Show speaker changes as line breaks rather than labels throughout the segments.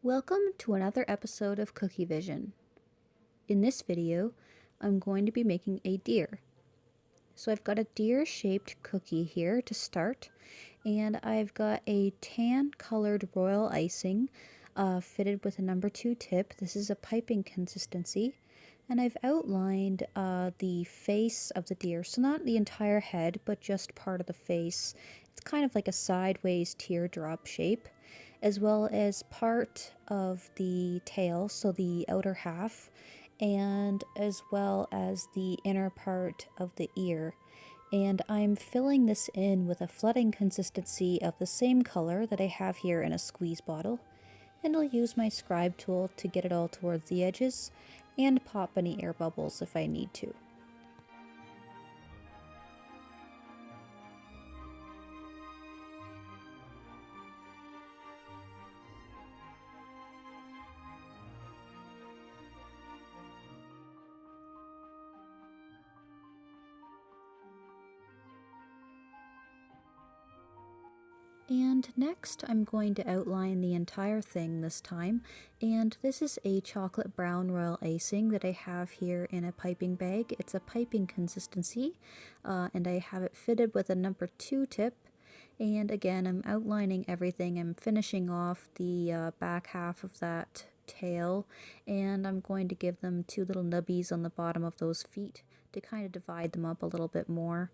Welcome to another episode of Kookievision. In this video, I'm going to be making a deer. So I've got a deer-shaped cookie here to start, and I've got a tan-colored royal icing fitted with a number 2 tip. This is a piping consistency, and I've outlined the face of the deer. So not the entire head, but just part of the face. It's kind of like a sideways teardrop shape, as well as part of the tail, so the outer half, and as well as the inner part of the ear. And I'm filling this in with a flooding consistency of the same color that I have here in a squeeze bottle. And I'll use my scribe tool to get it all towards the edges and pop any air bubbles if I need to. And next I'm going to outline the entire thing this time, and this is a chocolate brown royal icing that I have here in a piping bag. It's a piping consistency, and I have it fitted with a number 2 tip. And again, I'm outlining everything. I'm finishing off the back half of that tail, and I'm going to give them 2 little nubbies on the bottom of those feet to kind of divide them up a little bit more.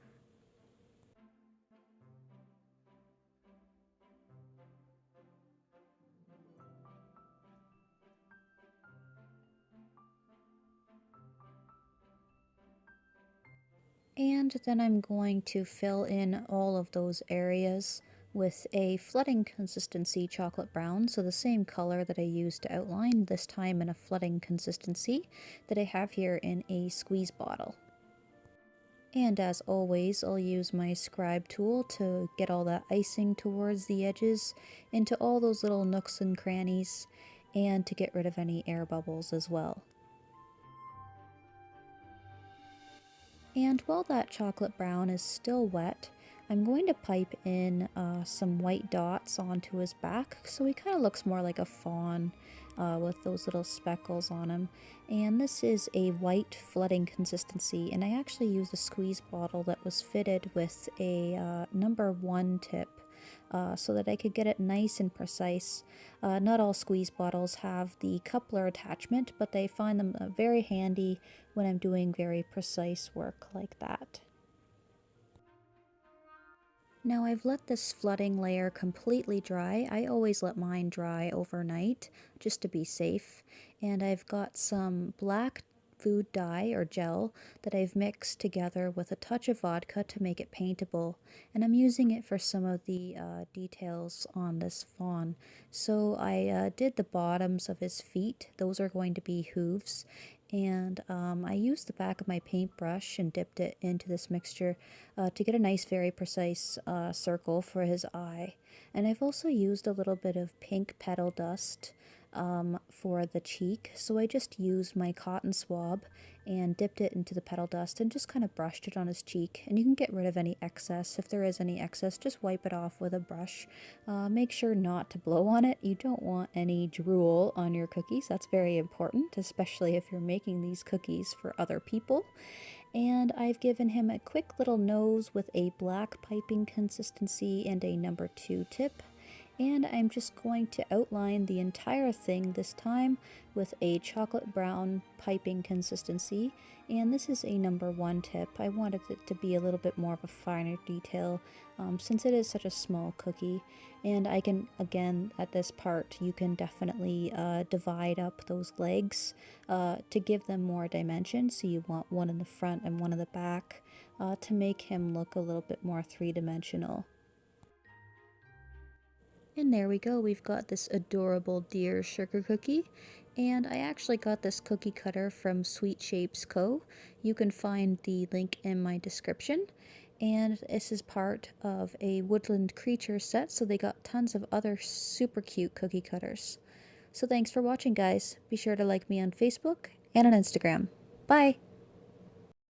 And then I'm going to fill in all of those areas with a flooding consistency chocolate brown, so the same color that I used to outline, this time in a flooding consistency that I have here in a squeeze bottle. And as always, I'll use my scribe tool to get all that icing towards the edges into all those little nooks and crannies, and to get rid of any air bubbles as well. And while that chocolate brown is still wet, I'm going to pipe in some white dots onto his back, so he kind of looks more like a fawn with those little speckles on him. And this is a white flooding consistency, and I actually used a squeeze bottle that was fitted with a number 1 tip. So that I could get it nice and precise. Not all squeeze bottles have the coupler attachment, but I find them very handy when I'm doing very precise work like that. Now I've let this flooding layer completely dry. I always let mine dry overnight just to be safe. And I've got some black food dye or gel that I've mixed together with a touch of vodka to make it paintable, and I'm using it for some of the details on this fawn. So I did the bottoms of his feet. Those are going to be hooves, and I used the back of my paintbrush and dipped it into this mixture to get a nice, very precise circle for his eye. And I've also used a little bit of pink petal dust for the cheek, so I just used my cotton swab and dipped it into the petal dust and just kind of brushed it on his cheek. And you can get rid of any excess. If there is any excess, just wipe it off with a brush. Make sure not to blow on it. You don't want any drool on your cookies. That's very important, especially if you're making these cookies for other people. And I've given him a quick little nose with a black piping consistency and a number 2 tip. And I'm just going to outline the entire thing this time with a chocolate brown piping consistency, and this is a number 1 tip. I wanted it to be a little bit more of a finer detail since it is such a small cookie. And I can, again, at this part, you can definitely divide up those legs to give them more dimension. So you want one in the front and one in the back to make him look a little bit more 3-dimensional. And there we go, we've got this adorable deer sugar cookie. And I actually got this cookie cutter from Sweet Shapes Co. You can find the link in my description. And this is part of a woodland creature set, so they got tons of other super cute cookie cutters. So thanks for watching, guys. Be sure to like me on Facebook and on Instagram. Bye!